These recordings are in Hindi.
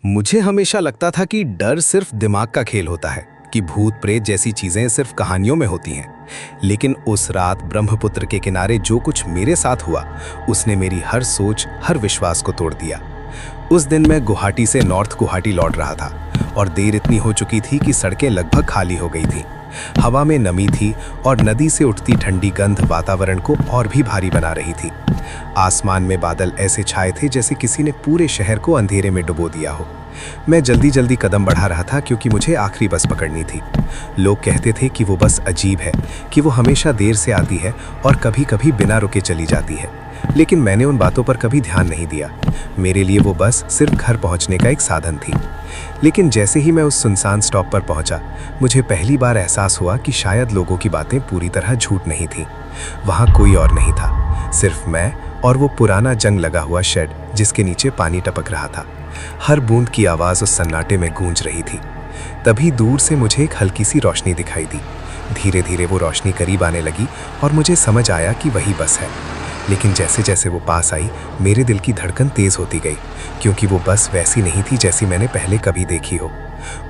मुझे हमेशा लगता था कि डर सिर्फ दिमाग का खेल होता है, कि भूत प्रेत जैसी चीजें सिर्फ कहानियों में होती हैं। लेकिन उस रात ब्रह्मपुत्र के किनारे जो कुछ मेरे साथ हुआ, उसने मेरी हर सोच, हर विश्वास को तोड़ दिया। उस दिन मैं गुवाहाटी से नॉर्थ गुवाहाटी लौट रहा था और देर इतनी हो चुकी थी कि सड़कें लगभग खाली हो गई थी। हवा में नमी थी और नदी से उठती ठंडी गंध वातावरण को और भी भारी बना रही थी। आसमान में बादल ऐसे छाए थे जैसे किसी ने पूरे शहर को अंधेरे में डुबो दिया हो। मैं जल्दी जल्दी कदम बढ़ा रहा था क्योंकि मुझे आखिरी बस पकड़नी थी। लोग कहते थे कि वो बस अजीब है, कि वो हमेशा देर से आती है और कभी कभी बिना रुके चली जाती है। लेकिन मैंने उन बातों पर कभी ध्यान नहीं दिया। मेरे लिए वो बस सिर्फ घर पहुंचने का एक साधन थी। लेकिन जैसे ही मैं उस सुनसान स्टॉप पर पहुंचा, मुझे पहली बार एहसास हुआ कि शायद लोगों की बातें पूरी तरह झूठ नहीं थी। वहां कोई और नहीं था, सिर्फ मैं और वो पुराना जंग लगा हुआ शेड जिसके नीचे पानी टपक रहा था। हर बूंद की आवाज़ उस सन्नाटे में गूंज रही थी। तभी दूर से मुझे एक हल्की सी रोशनी दिखाई दी। धीरे धीरे वो रोशनी करीब आने लगी और मुझे समझ आया कि वही बस है। लेकिन जैसे जैसे वो पास आई, मेरे दिल की धड़कन तेज होती गई, क्योंकि वो बस वैसी नहीं थी जैसी मैंने पहले कभी देखी हो।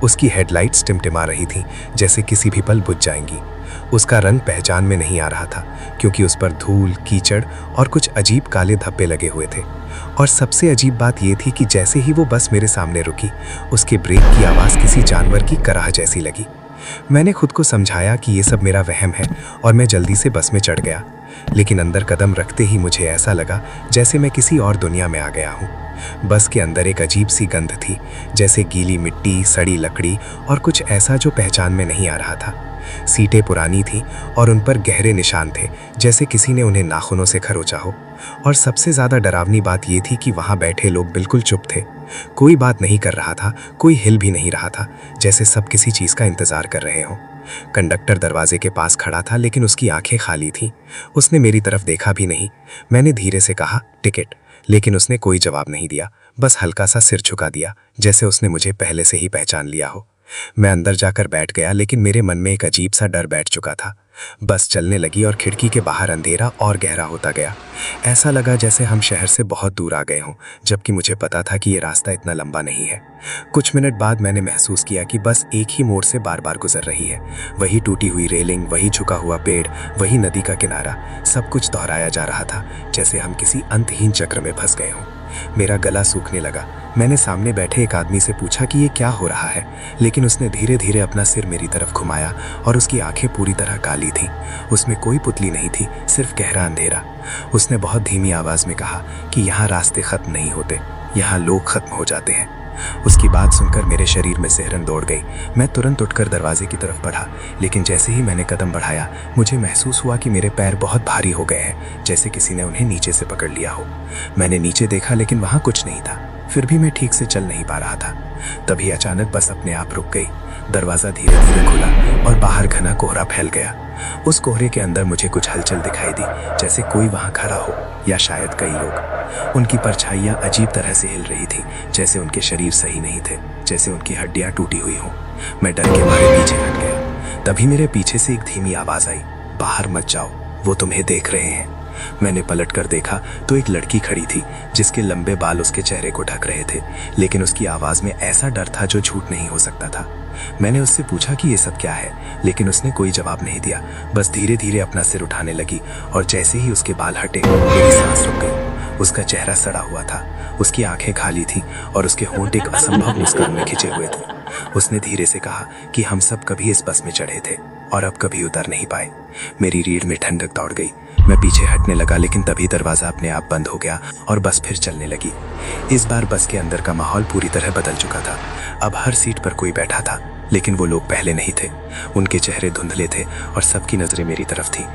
उसकी हेडलाइट्स टिमटिमा रही थीं, जैसे किसी भी पल बुझ जाएंगी। उसका रंग पहचान में नहीं आ रहा था, क्योंकि उस पर धूल, कीचड़ और कुछ अजीब काले धब्बे लगे हुए थे। और सबसे अजीब बात यह थी कि जैसे ही वो बस मेरे सामने रुकी, उसके ब्रेक की आवाज़ किसी जानवर की कराह जैसी लगी। मैंने खुद को समझाया कि ये सब मेरा वहम है और मैं जल्दी से बस में चढ़ गया। लेकिन अंदर कदम रखते ही मुझे ऐसा लगा जैसे मैं किसी और दुनिया में आ गया हूँ। बस के अंदर एक अजीब सी गंध थी, जैसे गीली मिट्टी, सड़ी लकड़ी और कुछ ऐसा जो पहचान में नहीं आ रहा था। सीटें पुरानी थीं और उन पर गहरे निशान थे, जैसे किसी ने उन्हें नाखूनों से खरोंचा हो। और सबसे ज़्यादा डरावनी बात यह थी कि वहाँ बैठे लोग बिल्कुल चुप थे। कोई बात नहीं कर रहा था, कोई हिल भी नहीं रहा था, जैसे सब किसी चीज़ का इंतज़ार कर रहे हों। कंडक्टर दरवाजे के पास खड़ा था, लेकिन उसकी आंखें खाली थीं। उसने मेरी तरफ देखा भी नहीं। मैंने धीरे से कहा, टिकट, लेकिन उसने कोई जवाब नहीं दिया, बस हल्का सा सिर झुका दिया, जैसे उसने मुझे पहले से ही पहचान लिया हो। मैं अंदर जाकर बैठ गया, लेकिन मेरे मन में एक अजीब सा डर बैठ चुका था। बस चलने लगी और खिड़की के बाहर अंधेरा और गहरा होता गया। ऐसा लगा जैसे हम शहर से बहुत दूर आ गए हों, जबकि मुझे पता था कि ये रास्ता इतना लंबा नहीं है। कुछ मिनट बाद मैंने महसूस किया कि बस एक ही मोड़ से बार बार गुजर रही है। वही टूटी हुई रेलिंग, वही झुका हुआ पेड़, वही नदी का किनारा, सब कुछ दोहराया जा रहा था, जैसे हम किसी अंतहीन चक्र में फंस गए हों। मेरा गला सूखने लगा। मैंने सामने बैठे एक आदमी से पूछा कि ये क्या हो रहा है, लेकिन उसने धीरे धीरे अपना सिर मेरी तरफ घुमाया और उसकी आंखें पूरी तरह काली थीं। उसमें कोई पुतली नहीं थी, सिर्फ गहरा अंधेरा। उसने बहुत धीमी आवाज में कहा कि यहाँ रास्ते खत्म नहीं होते, यहाँ लोग खत्म हो जाते हैं। उसकी बात सुनकर मेरे शरीर में सिहरन दौड़ गई। मैं तुरंत उठकर दरवाजे की तरफ बढ़ा, लेकिन जैसे ही मैंने कदम बढ़ाया, मुझे महसूस हुआ कि मेरे पैर बहुत भारी हो गए हैं, जैसे किसी ने उन्हें नीचे से पकड़ लिया हो। मैंने नीचे देखा, लेकिन वहाँ कुछ नहीं था। फिर भी मैं ठीक से चल नहीं पा रहा था। तभी अचानक बस अपने आप रुक गई। दरवाज़ा धीरे धीरे खुला और बाहर घना कोहरा फैल गया। उस कोहरे के अंदर मुझे कुछ हलचल दिखाई दी, जैसे कोई वहाँ खड़ा हो या शायद कई लोग। उनकी परछाइयाँ अजीब तरह से हिल रही थी, जैसे उनके शरीर सही नहीं थे, जैसे उनकी हड्डियाँ टूटी हुई हों। मैं डर के मारे पीछे हट गया। तभी मेरे पीछे से एक धीमी आवाज़ आई, बाहर मत जाओ, वो तुम्हें देख रहे हैं। मैंने पलटकर देखा तो एक लड़की खड़ी थी, जिसके लंबे बाल उसके चेहरे को ढक रहे थे, लेकिन उसकी आवाज़ में ऐसा डर था जो झूठ नहीं हो सकता था। मैंने उससे पूछा कि ये सब क्या है, लेकिन उसने कोई जवाब नहीं दिया, बस धीरे धीरे अपना सिर उठाने लगी। और जैसे ही उसके बाल हटे, मेरी सांस रुक गई। उसका चेहरा सड़ा हुआ था, उसकी आंखें खाली थीं और उसके होंठ एक असंभव मुस्कान में खिंचे हुए थे। उसने धीरे से कहा कि हम सब कभी इस बस में चढ़े थे और अब कभी उतर नहीं पाए। मेरी रीढ़ में ठंडक दौड़ गई। मैं पीछे हटने लगा, लेकिन तभी दरवाज़ा अपने आप बंद हो गया और बस फिर चलने लगी। इस बार बस के अंदर का माहौल पूरी तरह बदल चुका था। अब हर सीट पर कोई बैठा था, लेकिन वो लोग पहले नहीं थे। उनके चेहरे धुंधले थे और सबकी नज़रें मेरी तरफ थीं।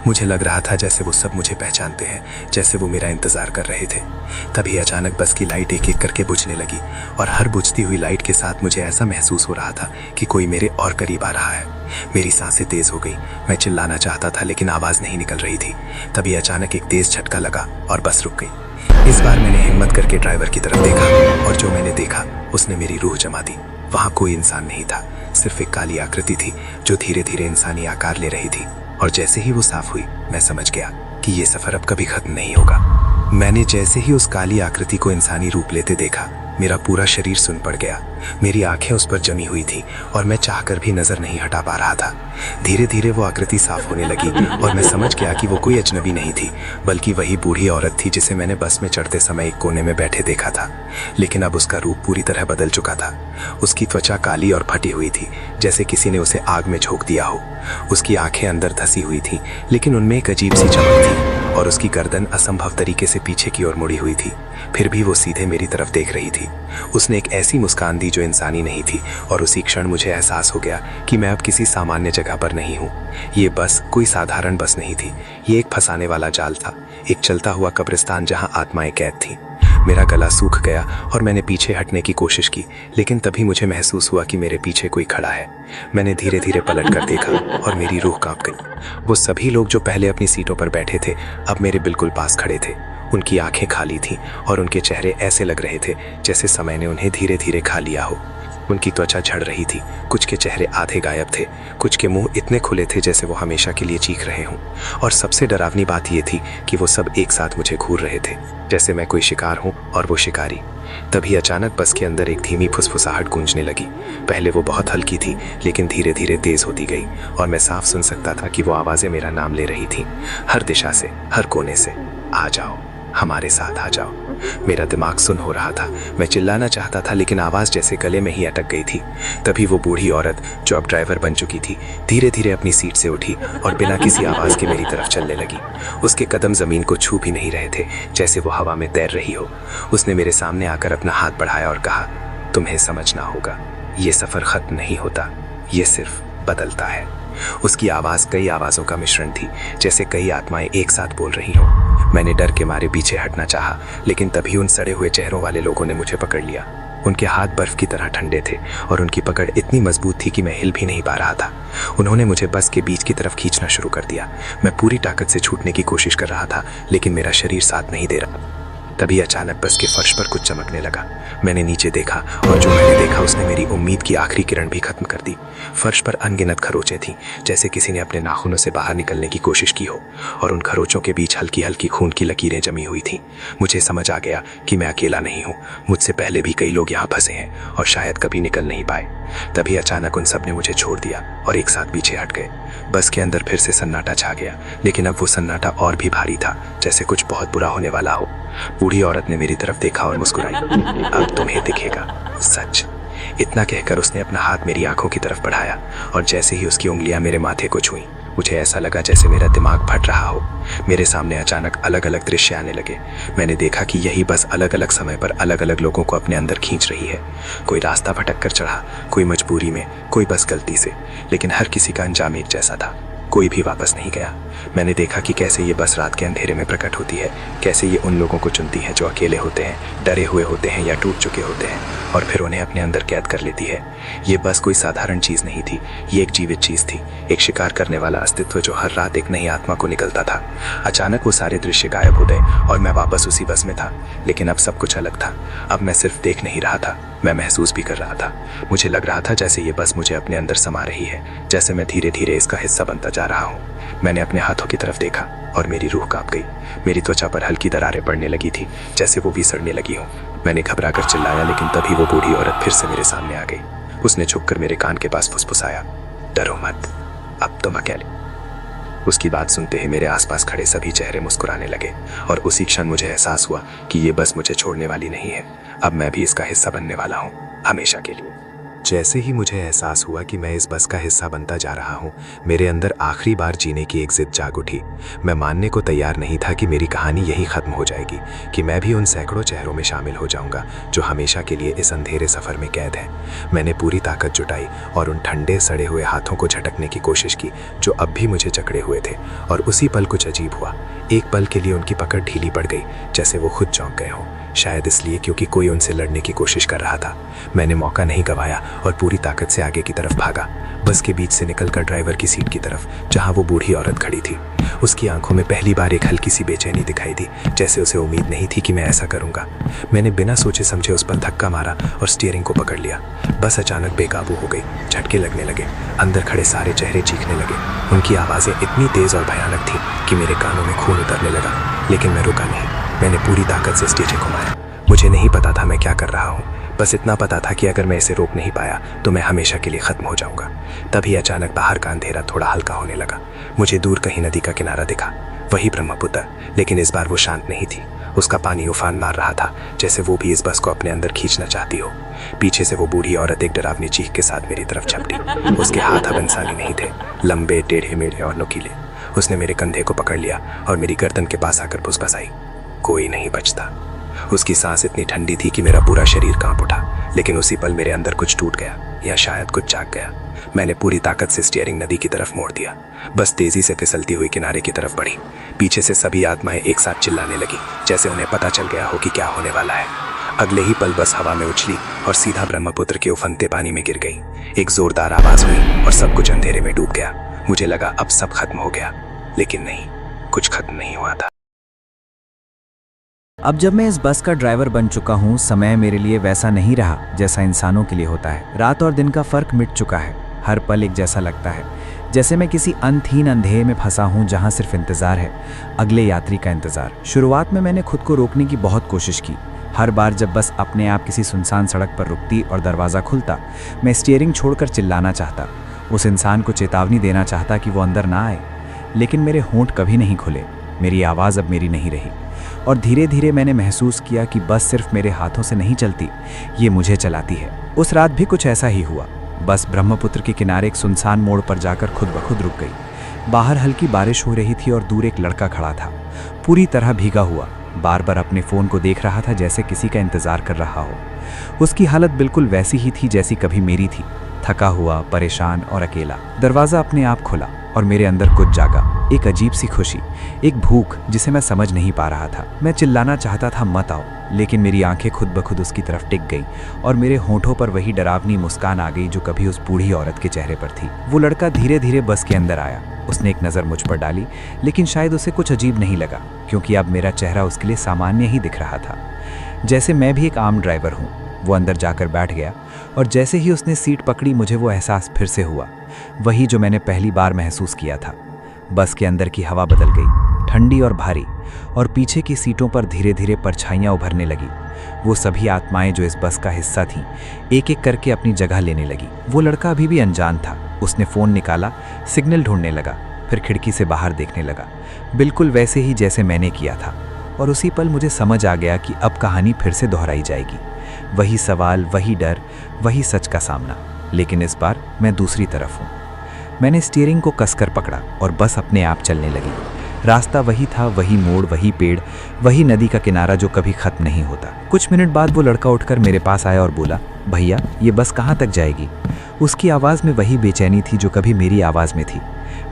मुझे लग रहा था जैसे वो सब मुझे पहचानते हैं, जैसे वो मेरा इंतज़ार कर रहे थे। तभी अचानक बस की लाइट एक एक करके बुझने लगी और हर बुझती हुई लाइट के साथ मुझे ऐसा महसूस हो रहा था कि कोई मेरे और करीब आ रहा है। मेरी सांसें तेज हो गई। मैं चिल्लाना चाहता था, लेकिन आवाज़ नहीं निकल रही थी। तभी अचानक एक तेज झटका लगा और बस रुक गई। इस बार मैंने हिम्मत करके ड्राइवर की तरफ देखा और जो मैंने देखा उसने मेरी रूह जमा दी। वहाँ कोई इंसान नहीं था, सिर्फ एक काली आकृति थी जो धीरे धीरे इंसानी आकार ले रही थी। और जैसे ही वो साफ हुई, मैं समझ गया कि ये सफ़र अब कभी खत्म नहीं होगा। मैंने जैसे ही उस काली आकृति को इंसानी रूप लेते देखा, मेरा पूरा शरीर सुन पड़ गया। मेरी आंखें उस पर जमी हुई थी और मैं चाहकर भी नजर नहीं हटा पा रहा था। धीरे धीरे वो आकृति साफ होने लगी और मैं समझ गया कि वो कोई अजनबी नहीं थी, बल्कि वही बूढ़ी औरत थी जिसे मैंने बस में चढ़ते समय एक कोने में बैठे देखा था। लेकिन अब उसका रूप पूरी तरह बदल चुका था। उसकी त्वचा काली और फटी हुई थी, जैसे किसी ने उसे आग में झोंक दिया हो। उसकी आंखें अंदर धसी हुई थी, लेकिन उनमें एक अजीब सी चमक थी और उसकी गर्दन असंभव तरीके से पीछे की ओर मुड़ी हुई थी। फिर भी वो सीधे मेरी तरफ देख रही थी। उसने एक ऐसी मुस्कान दी जो इंसानी नहीं थी और उसी क्षण मुझे एहसास हो गया कि मैं अब किसी सामान्य जगह पर नहीं हूँ। ये बस कोई साधारण बस नहीं थी, ये एक फंसाने वाला जाल था, एक चलता हुआ कब्रिस्तान जहाँ आत्माएं कैद थी। मेरा गला सूख गया और मैंने पीछे हटने की कोशिश की, लेकिन तभी मुझे महसूस हुआ कि मेरे पीछे कोई खड़ा है। मैंने धीरे धीरे पलट कर देखा और मेरी रूह कांप गई। वो सभी लोग जो पहले अपनी सीटों पर बैठे थे अब मेरे बिल्कुल पास खड़े थे। उनकी आंखें खाली थीं और उनके चेहरे ऐसे लग रहे थे जैसे समय ने उन्हें धीरे धीरे खा लिया हो। उनकी त्वचा झड़ रही थी, कुछ के चेहरे आधे गायब थे, कुछ के मुंह इतने खुले थे जैसे वो हमेशा के लिए चीख रहे हों। और सबसे डरावनी बात यह थी कि वो सब एक साथ मुझे घूर रहे थे, जैसे मैं कोई शिकार हूं और वो शिकारी। तभी अचानक बस के अंदर एक धीमी फुसफुसाहट गूंजने लगी। पहले वो बहुत हल्की थी, लेकिन धीरे धीरे तेज होती गई और मैं साफ सुन सकता था कि वो आवाजें मेरा नाम ले रही थी, हर दिशा से, हर कोने से। आ जाओ, हमारे साथ आ जाओ। मेरा दिमाग सुन हो रहा था। मैं चिल्लाना चाहता था, लेकिन आवाज जैसे गले में ही अटक गई थी। तभी वो बूढ़ी औरत, जो अब ड्राइवर बन चुकी थी, धीरे धीरे अपनी सीट से उठी और बिना किसी आवाज के मेरी तरफ चलने लगी। उसके कदम जमीन को छू भी नहीं रहे थे, जैसे वो हवा में तैर रही हो। उसने मेरे सामने आकर अपना हाथ बढ़ाया और कहा, तुम्हें समझना होगा, ये सफर खत्म नहीं होता, ये सिर्फ बदलता है। उसकी आवाज कई आवाजों का मिश्रण थी, जैसे कई आत्माएं एक साथ बोल रही हों। मैंने डर के मारे पीछे हटना चाहा, लेकिन तभी उन सड़े हुए चेहरों वाले लोगों ने मुझे पकड़ लिया। उनके हाथ बर्फ की तरह ठंडे थे और उनकी पकड़ इतनी मजबूत थी कि मैं हिल भी नहीं पा रहा था। उन्होंने मुझे बस के बीच की तरफ खींचना शुरू कर दिया। मैं पूरी ताकत से छूटने की कोशिश कर रहा था, लेकिन मेरा शरीर साथ नहीं दे रहा। तभी अचानक बस के फर्श पर कुछ चमकने लगा। मैंने नीचे देखा और जो मैंने देखा उसने मेरी उम्मीद की आखिरी किरण भी खत्म कर दी। फर्श पर अनगिनत खरोंचें थीं, जैसे किसी ने अपने नाखूनों से बाहर निकलने की कोशिश की हो, और उन खरोंचों के बीच हल्की हल्की खून की लकीरें जमी हुई थीं। मुझे समझ आ गया कि मैं अकेला नहीं हूँ। मुझसे पहले भी कई लोग यहाँ फंसे हैं और शायद कभी निकल नहीं पाए। तभी अचानक उन सब ने मुझे छोड़ दिया और एक साथ पीछे हट गए। बस के अंदर फिर से सन्नाटा छा गया, लेकिन अब वो सन्नाटा और भी भारी था, जैसे कुछ बहुत बुरा होने वाला हो। बूढ़ी औरत ने मेरी तरफ देखा और मुस्कुराई। अब तुम्हें दिखेगा सच। इतना कहकर उसने अपना हाथ मेरी आंखों की तरफ बढ़ाया और जैसे ही उसकी उंगलियां मेरे माथे को छुईं, मुझे ऐसा लगा जैसे मेरा दिमाग फट रहा हो। मेरे सामने अचानक अलग अलग दृश्य आने लगे। मैंने देखा कि यही बस अलग अलग समय पर अलग अलग लोगों को अपने अंदर खींच रही है। कोई रास्ता भटक कर चढ़ा, कोई मजबूरी में, कोई बस गलती से, लेकिन हर किसी का अंजाम एक जैसा था। कोई भी वापस नहीं गया। मैंने देखा कि कैसे ये बस रात के अंधेरे में प्रकट होती है, कैसे ये उन लोगों को चुनती है जो अकेले होते हैं, डरे हुए होते हैं या टूट चुके होते हैं, और फिर उन्हें अपने अंदर कैद कर लेती है। ये बस कोई साधारण चीज नहीं थी, ये एक जीवित चीज थी, एक शिकार करने वाला अस्तित्व जो हर रात एक नई आत्मा को निकलता था। अचानक वो सारे दृश्य गायब हो गए और मैं वापस उसी बस में था, लेकिन अब सब कुछ अलग था। अब मैं सिर्फ देख नहीं रहा था, मैं महसूस भी कर रहा था। मुझे लग रहा था जैसे ये बस मुझे अपने अंदर समा रही है, जैसे मैं धीरे धीरे इसका हिस्सा बनता जा रहा हूँ। मैंने अपने हाथों की तरफ देखा और मेरी रूह कांप गई। मेरी त्वचा पर हल्की दरारें पड़ने लगी थी, जैसे वो भी सड़ने लगी हो। मैंने घबराकर चिल्लाया, लेकिन तभी वो बूढ़ी औरत फिर से मेरे सामने आ गई। उसने झुककर मेरे कान के पास फुसफुसाया, डरो मत, अब तुम अकेले। उसकी बात सुनते ही मेरे आसपास खड़े सभी चेहरे मुस्कुराने लगे और उसी क्षण मुझे एहसास हुआ कि ये बस मुझे छोड़ने वाली नहीं है। अब मैं भी इसका हिस्सा बनने वाला हूँ, हमेशा के लिए। जैसे ही मुझे एहसास हुआ कि मैं इस बस का हिस्सा बनता जा रहा हूँ, मेरे अंदर आखिरी बार जीने की एक जिद जाग उठी। मैं मानने को तैयार नहीं था कि मेरी कहानी यही खत्म हो जाएगी, कि मैं भी उन सैकड़ों चेहरों में शामिल हो जाऊंगा जो हमेशा के लिए इस अंधेरे सफर में कैद हैं। मैंने पूरी ताकत जुटाई और उन ठंडे सड़े हुए हाथों को झटकने की कोशिश की जो अब भी मुझे जकड़े हुए थे, और उसी पल कुछ अजीब हुआ। एक पल के लिए उनकी पकड़ ढीली पड़ गई, जैसे वो खुद चौंक गए हों, शायद इसलिए क्योंकि कोई उनसे लड़ने की कोशिश कर रहा था। मैंने मौका नहीं गंवाया और पूरी ताकत से आगे की तरफ भागा, बस के बीच से निकलकर ड्राइवर की सीट की तरफ, जहां वो बूढ़ी औरत खड़ी थी। उसकी आंखों में पहली बार एक हल्की सी बेचैनी दिखाई दी, जैसे उसे उम्मीद नहीं थी कि मैं ऐसा करूंगा। मैंने बिना सोचे समझे उस पर धक्का मारा और स्टीयरिंग को पकड़ लिया। बस अचानक बेकाबू हो गई, झटके लगने लगे, अंदर खड़े सारे चेहरे चीखने लगे। उनकी आवाजें इतनी तेज और भयानक थी कि मेरे कानों में खून उतरने लगा, लेकिन मैं रुका नहीं। मैंने पूरी ताकत से स्टीयरिंग घुमाया। मुझे नहीं पता था मैं क्या कर रहा हूँ, बस इतना पता था कि अगर मैं इसे रोक नहीं पाया तो मैं हमेशा के लिए खत्म हो जाऊंगा। तभी अचानक बाहर का अंधेरा थोड़ा हल्का होने लगा। मुझे दूर कहीं नदी का किनारा दिखा, वही ब्रह्मपुत्र, लेकिन इस बार वो शांत नहीं थी। उसका पानी उफान मार रहा था, जैसे वो भी इस बस को अपने अंदर खींचना चाहती हो। पीछे से वो बूढ़ी औरत एक डरावनी चीख के साथ मेरी तरफ झपटी। उसके हाथ अब इंसानी नहीं थे, लंबे टेढ़े मेढ़े और नुकीले। उसने मेरे कंधे को पकड़ लिया और मेरी गर्दन के पास आकर फुसफुसाई, कोई नहीं बचता। उसकी सांस इतनी ठंडी थी कि मेरा पूरा शरीर कांप उठा, लेकिन उसी पल मेरे अंदर कुछ टूट गया या शायद कुछ जाग गया। मैंने पूरी ताकत से स्टीयरिंग नदी की तरफ मोड़ दिया, बस तेजी से फिसलती हुई किनारे की तरफ बढ़ी। पीछे से सभी आत्माएं एक साथ चिल्लाने लगी, जैसे उन्हें पता चल गया हो कि क्या होने वाला है। अगले ही पल बस हवा में उछली और सीधा ब्रह्मपुत्र के उफनते पानी में गिर गई। एक जोरदार आवाज हुई और सब कुछ अंधेरे में डूब गया। मुझे लगा अब सब खत्म हो गया, लेकिन नहीं, कुछ खत्म नहीं हुआ था। अब जब मैं इस बस का ड्राइवर बन चुका हूँ, समय मेरे लिए वैसा नहीं रहा जैसा इंसानों के लिए होता है। रात और दिन का फर्क मिट चुका है, हर पल एक जैसा लगता है, जैसे मैं किसी अंतहीन अंधेरे में फंसा हूँ जहाँ सिर्फ इंतज़ार है, अगले यात्री का इंतज़ार। शुरुआत में मैंने खुद को रोकने की बहुत कोशिश की। हर बार जब बस अपने आप किसी सुनसान सड़क पर रुकती और दरवाज़ा खुलता, मैं स्टीयरिंग छोड़कर चिल्लाना चाहता, उस इंसान को चेतावनी देना चाहता कि वो अंदर ना आए। लेकिन मेरे होंठ कभी नहीं खुले, मेरी आवाज़ अब मेरी नहीं रही। और धीरे धीरे मैंने महसूस किया कि बस सिर्फ मेरे हाथों से नहीं चलती, ये मुझे चलाती है। उस रात भी कुछ ऐसा ही हुआ। बस ब्रह्मपुत्र के किनारे एक सुनसान मोड़ पर जाकर खुद ब खुद रुक गई। बाहर हल्की बारिश हो रही थी और दूर एक लड़का खड़ा था, पूरी तरह भीगा हुआ, बार बार अपने फ़ोन को देख रहा था जैसे किसी का इंतज़ार कर रहा हो। उसकी हालत बिल्कुल वैसी ही थी जैसी कभी मेरी थी, थका हुआ, परेशान और अकेला। दरवाज़ा अपने आप खुला और मेरे अंदर कुछ जागा, एक अजीब सी खुशी, एक भूख जिसे मैं समझ नहीं पा रहा था। मैं चिल्लाना चाहता था मत आओ, लेकिन मेरी आंखें खुद ब खुद उसकी तरफ टिक गईं और मेरे होंठों पर वही डरावनी मुस्कान आ गई जो कभी उस बूढ़ी औरत के चेहरे पर थी। वो लड़का धीरे धीरे बस के अंदर आया। उसने एक नज़र मुझ पर डाली, लेकिन शायद उसे कुछ अजीब नहीं लगा, क्योंकि अब मेरा चेहरा उसके लिए सामान्य ही दिख रहा था, जैसे मैं भी एक आम ड्राइवर हूँ। वो अंदर जाकर बैठ गया और जैसे ही उसने सीट पकड़ी, मुझे वो एहसास फिर से हुआ, वही जो मैंने पहली बार महसूस किया था। बस के अंदर की हवा बदल गई, ठंडी और भारी, और पीछे की सीटों पर धीरे धीरे परछाइयाँ उभरने लगी। वो सभी आत्माएं जो इस बस का हिस्सा थीं, एक एक करके अपनी जगह लेने लगी। वो लड़का अभी भी अनजान था। उसने फ़ोन निकाला, सिग्नल ढूंढने लगा, फिर खिड़की से बाहर देखने लगा, बिल्कुल वैसे ही जैसे मैंने किया था। और उसी पल मुझे समझ आ गया कि अब कहानी फिर से दोहराई जाएगी। वही सवाल, वही डर, वही सच का सामना, लेकिन इस बार मैं दूसरी तरफ हूँ। मैंने स्टीयरिंग को कसकर पकड़ा और बस अपने आप चलने लगी। रास्ता वही था, वही मोड़, वही पेड़, वही नदी का किनारा जो कभी खत्म नहीं होता। कुछ मिनट बाद वो लड़का उठकर मेरे पास आया और बोला, भैया ये बस कहाँ तक जाएगी? उसकी आवाज़ में वही बेचैनी थी जो कभी मेरी आवाज़ में थी।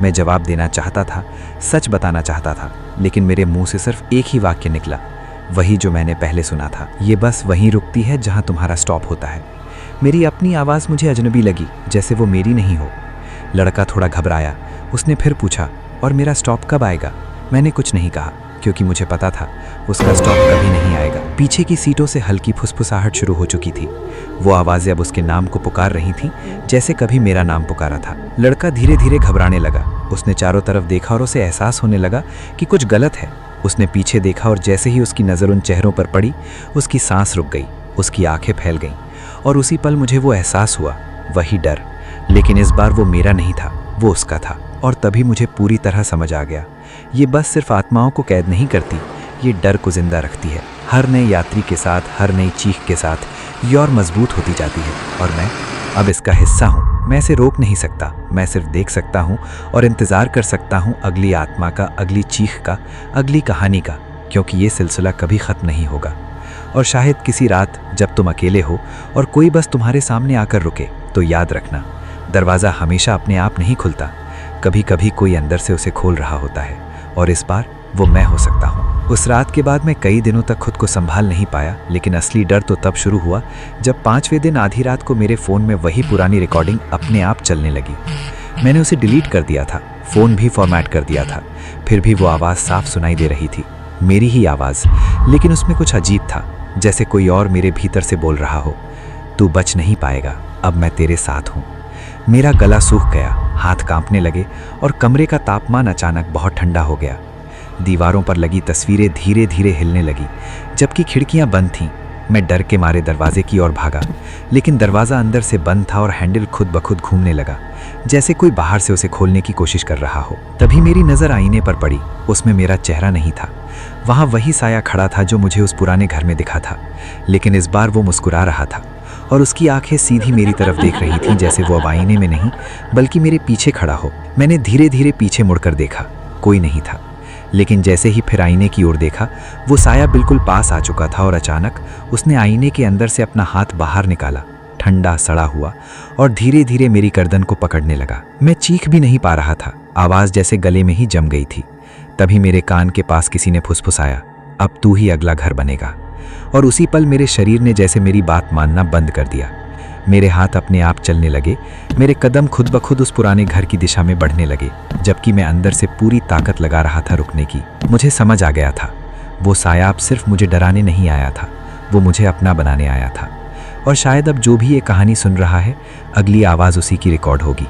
मैं जवाब देना चाहता था, सच बताना चाहता था, लेकिन मेरे मुंह से सिर्फ एक ही वाक्य निकला, वही जो मैंने पहले सुना था, ये बस वहीं रुकती है जहाँ तुम्हारा स्टॉप होता है। मेरी अपनी आवाज़ मुझे अजनबी लगी, जैसे वो मेरी नहीं हो। लड़का थोड़ा घबराया। उसने फिर पूछा, और मेरा स्टॉप कब आएगा? मैंने कुछ नहीं कहा, क्योंकि मुझे पता था उसका स्टॉप कभी नहीं आएगा। पीछे की सीटों से हल्की फुसफुसाहट शुरू हो चुकी थी। वो आवाज़ें अब उसके नाम को पुकार रही थीं, जैसे कभी मेरा नाम पुकारा था। लड़का धीरे धीरे घबराने लगा। उसने चारों तरफ देखा और उसे एहसास होने लगा कि कुछ गलत है। उसने पीछे देखा और जैसे ही उसकी नज़र उन चेहरों पर पड़ी, उसकी सांस रुक गई, उसकी आंखें फैल गईं, और उसी पल मुझे वो एहसास हुआ, वही डर। लेकिन इस बार वो मेरा नहीं था, वो उसका था। और तभी मुझे पूरी तरह समझ आ गया, ये बस सिर्फ आत्माओं को कैद नहीं करती, ये डर को जिंदा रखती है। हर नए यात्री के साथ, हर नई चीख के साथ ये और मजबूत होती जाती है। और मैं अब इसका हिस्सा हूँ। मैं इसे रोक नहीं सकता, मैं सिर्फ देख सकता हूँ और इंतज़ार कर सकता हूँ अगली आत्मा का, अगली चीख का, अगली कहानी का, क्योंकि ये सिलसिला कभी ख़त्म नहीं होगा। और शायद किसी रात जब तुम अकेले हो और कोई बस तुम्हारे सामने आकर रुके, तो याद रखना, दरवाज़ा हमेशा अपने आप नहीं खुलता, कभी कभी कोई अंदर से उसे खोल रहा होता है, और इस बार वो मैं हो सकता हूँ। उस रात के बाद मैं कई दिनों तक खुद को संभाल नहीं पाया, लेकिन असली डर तो तब शुरू हुआ जब 5वें दिन आधी रात को मेरे फ़ोन में वही पुरानी रिकॉर्डिंग अपने आप चलने लगी। मैंने उसे डिलीट कर दिया था, फ़ोन भी फॉर्मेट कर दिया था, फिर भी वो आवाज़ साफ सुनाई दे रही थी, मेरी ही आवाज़, लेकिन उसमें कुछ अजीब था, जैसे कोई और मेरे भीतर से बोल रहा हो, तू बच नहीं पाएगा, अब मैं तेरे साथ हूँ। मेरा गला सूख गया, हाथ कांपने लगे और कमरे का तापमान अचानक बहुत ठंडा हो गया। दीवारों पर लगी तस्वीरें धीरे धीरे हिलने लगी, जबकि खिड़कियां बंद थीं। मैं डर के मारे दरवाजे की ओर भागा, लेकिन दरवाज़ा अंदर से बंद था और हैंडल खुद ब खुद घूमने लगा, जैसे कोई बाहर से उसे खोलने की कोशिश कर रहा हो। तभी मेरी नज़र आईने पर पड़ी। उसमें मेरा चेहरा नहीं था, वहाँ वही साया खड़ा था जो मुझे उस पुराने घर में दिखा था, लेकिन इस बार वो मुस्कुरा रहा था और उसकी आंखें सीधी मेरी तरफ देख रही थीं, जैसे वो अब आईने में नहीं बल्कि मेरे पीछे खड़ा हो। मैंने धीरे धीरे पीछे मुड़कर देखा, कोई नहीं था, लेकिन जैसे ही फिर आईने की ओर देखा, वो साया बिल्कुल पास आ चुका था और अचानक उसने आईने के अंदर से अपना हाथ बाहर निकाला, ठंडा सड़ा हुआ, और धीरे धीरे मेरी गर्दन को पकड़ने लगा। मैं चीख भी नहीं पा रहा था, आवाज़ जैसे गले में ही जम गई थी। तभी मेरे कान के पास किसी ने फुसफुसाया, अब तू ही अगला घर बनेगा। और उसी पल मेरे शरीर ने जैसे मेरी बात मानना बंद कर दिया। मेरे हाथ अपने आप चलने लगे, मेरे कदम खुद ब खुद उस पुराने घर की दिशा में बढ़ने लगे, जबकि मैं अंदर से पूरी ताकत लगा रहा था रुकने की। मुझे समझ आ गया था, वो साया अब सिर्फ मुझे डराने नहीं आया था, वो मुझे अपना बनाने आया था। और शायद अब जो भी ये कहानी सुन रहा है, अगली आवाज़ उसी की रिकॉर्ड होगी।